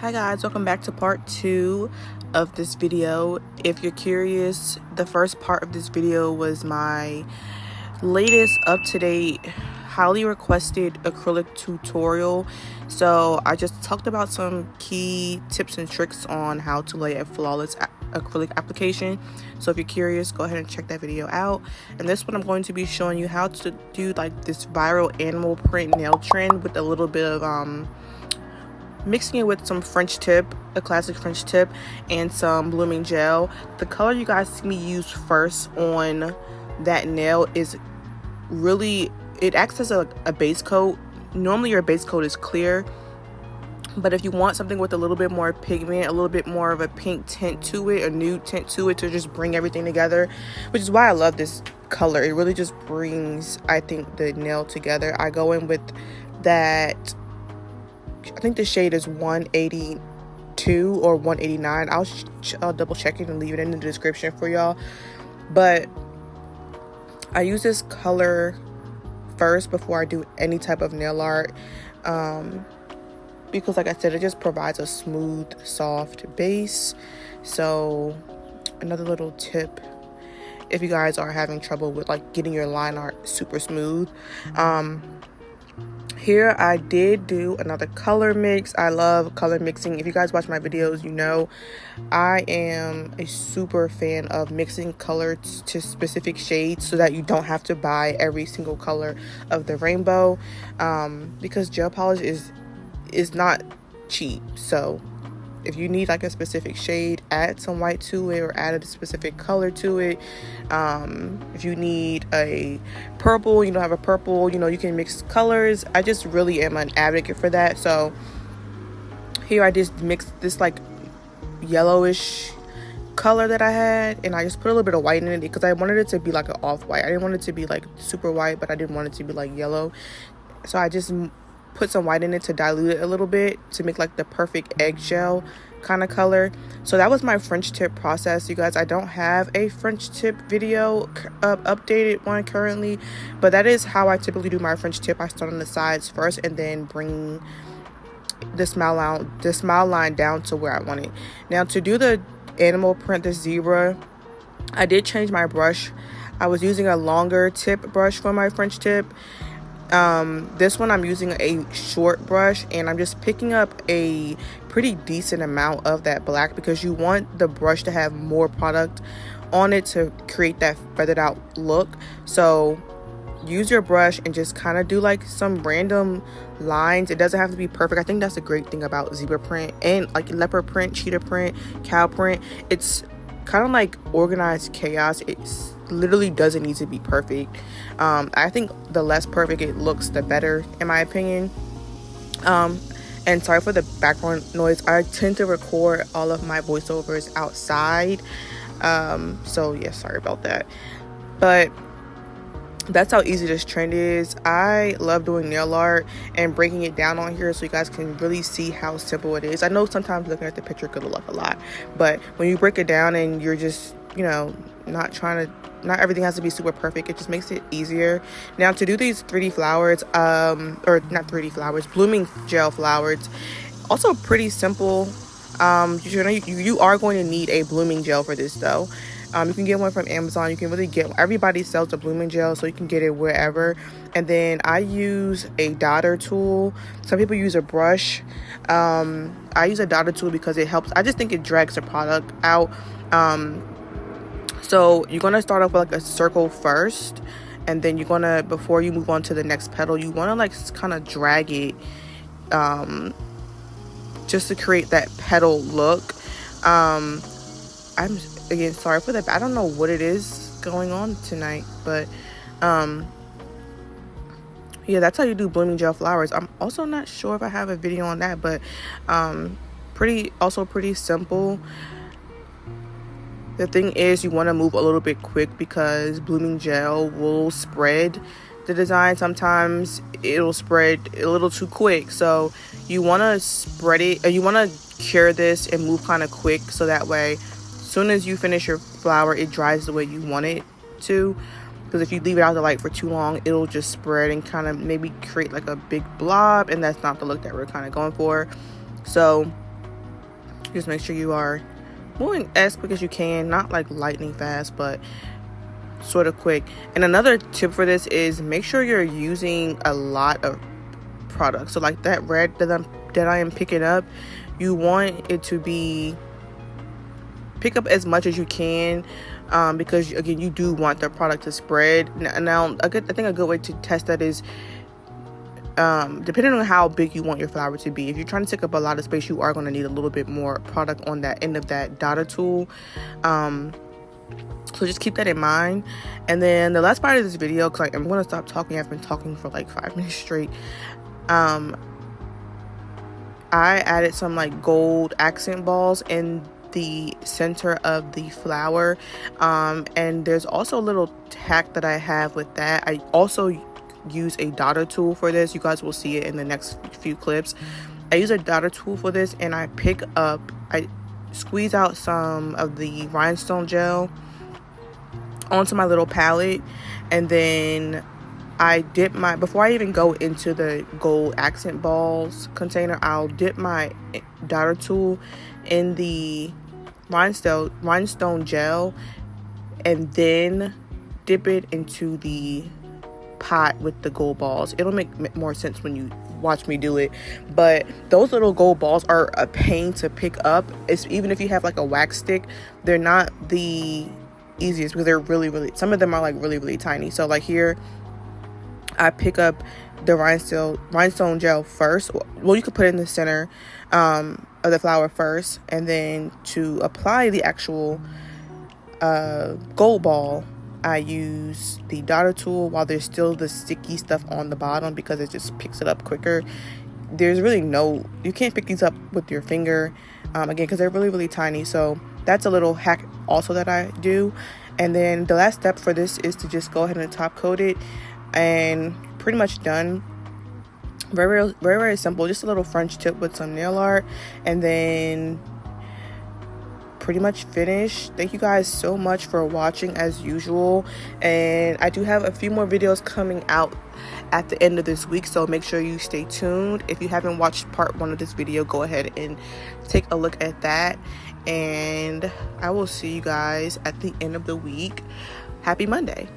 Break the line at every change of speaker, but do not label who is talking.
Hi guys, welcome back to part 2 of this video. If you're curious, the first part of this video was my latest up-to-date highly requested acrylic tutorial. So I just talked about some key tips and tricks on how to lay a flawless acrylic application. So if you're curious, go ahead and check that video out. And this one I'm going to be showing you how to do like this viral animal print nail trend with a little bit of mixing it with some French tip, a classic French tip, and some blooming gel. The color you guys see me use first on that nail is really, it acts as a base coat. Normally your base coat is clear, but if you want something with a little bit more pigment, a little bit more of a pink tint to it, a nude tint to it, to just bring everything together, which is why I love this color. It really just brings, I think, the nail together. I go in with that, I think the shade is 182 or 189. I'll double check it and leave it in the description for y'all. But I use this color first before I do any type of nail art, because like I said, it just provides a smooth, soft base. So another little tip, if you guys are having trouble with like getting your line art super smooth, here I did do another color mix. I love color mixing. If you guys watch my videos, you know I am a super fan of mixing colors to specific shades so that you don't have to buy every single color of the rainbow, because gel polish is not cheap. So if you need like a specific shade, add some white to it or add a specific color to it. If you need a purple, you don't have a purple, you can mix colors. I just really am an advocate for that. So here I just mixed this like yellowish color that I had, and I just put a little bit of white in it because I wanted it to be like an off-white. I didn't want it to be like super white, but I didn't want it to be like yellow. So I just put some white in it to dilute it a little bit to make like the perfect eggshell kind of color. So that was my French tip process, you guys. I don't have a French tip video updated one currently, but that is how I typically do my French tip. I start on the sides first and then bring the smile line down to where I want it. Now to do the animal print, the zebra, I did change my brush. I was using a longer tip brush for my French tip. This one I'm using a short brush, and I'm just picking up a pretty decent amount of that black because you want the brush to have more product on it to create that feathered out look. So use your brush and just kind of do like some random lines. It doesn't have to be perfect. I think that's a great thing about zebra print and like leopard print, cheetah print, cow print. It's kind of like organized chaos. It's literally doesn't need to be perfect. I think the less perfect it looks, the better, in my opinion. And sorry for the background noise. I tend to record all of my voiceovers outside, so yeah, sorry about that. But that's how easy this trend is. I love doing nail art and breaking it down on here so you guys can really see how simple it is. I know sometimes looking at the picture could look a lot, but when you break it down and you're just, not everything has to be super perfect, it just makes it easier. Now to do these 3D flowers, or not 3D flowers, blooming gel flowers, also pretty simple. You are going to need a blooming gel for this though. You can get one from Amazon. You can really everybody sells a blooming gel, so you can get it wherever. And then I use a dotter tool. Some people use a brush. I use a dotter tool because it helps. I just think it drags the product out. So you're going to start off with like a circle first, and then before you move on to the next petal, you want to like kind of drag it, just to create that petal look. I'm again sorry for that. I don't know what it is going on tonight, but yeah, that's how you do blooming gel flowers. I'm also not sure if I have a video on that, but pretty simple. The thing is, you want to move a little bit quick because blooming gel will spread the design. Sometimes it'll spread a little too quick, so you want to spread it, or you want to cure this and move kind of quick, so that way as soon as you finish your flower, it dries the way you want it to. Because if you leave it out the light for too long, it'll just spread and kind of maybe create like a big blob, and that's not the look that we're kind of going for. So Just make sure you are moving as quick as you can, not like lightning fast, but sort of quick. And another tip for this is make sure you're using a lot of product. So like that red that I am picking up, you want it to be pick up as much as you can, because again, you do want the product to spread. Now I think a good way to test that is depending on how big you want your flower to be. If you're trying to take up a lot of space, you are going to need a little bit more product on that end of that dottor tool. So just keep that in mind. And then the last part of this video, because I'm going to stop talking, I've been talking for like 5 minutes straight. I added some like gold accent balls in the center of the flower, and there's also a little hack that I have with that. I also use a dottor tool for this. You guys will see it in the next few clips. I use a dottor tool for this, and I squeeze out some of the rhinestone gel onto my little palette, and then I dip before I even go into the gold accent balls container, I'll dip my dottor tool in the rhinestone gel, and then dip it into the pot with the gold balls. It'll make more sense when you watch me do it, but those little gold balls are a pain to pick up. Even if you have like a wax stick, they're not the easiest because they're really some of them are like really tiny. So like here I pick up the rhinestone gel first. Well, you could put it in the center of the flower first, and then to apply the actual gold ball, I use the dottor tool while there's still the sticky stuff on the bottom, because it just picks it up quicker. There's really you can't pick these up with your finger, again, because they're really tiny. So that's a little hack also that I do. And then the last step for this is to just go ahead and top coat it, and pretty much done. Very simple. Just a little French tip with some nail art, and then pretty much finished. Thank you guys so much for watching as usual, and I do have a few more videos coming out at the end of this week, so make sure you stay tuned. If you haven't watched part 1 of this video, go ahead and take a look at that, and I will see you guys at the end of the week. Happy Monday.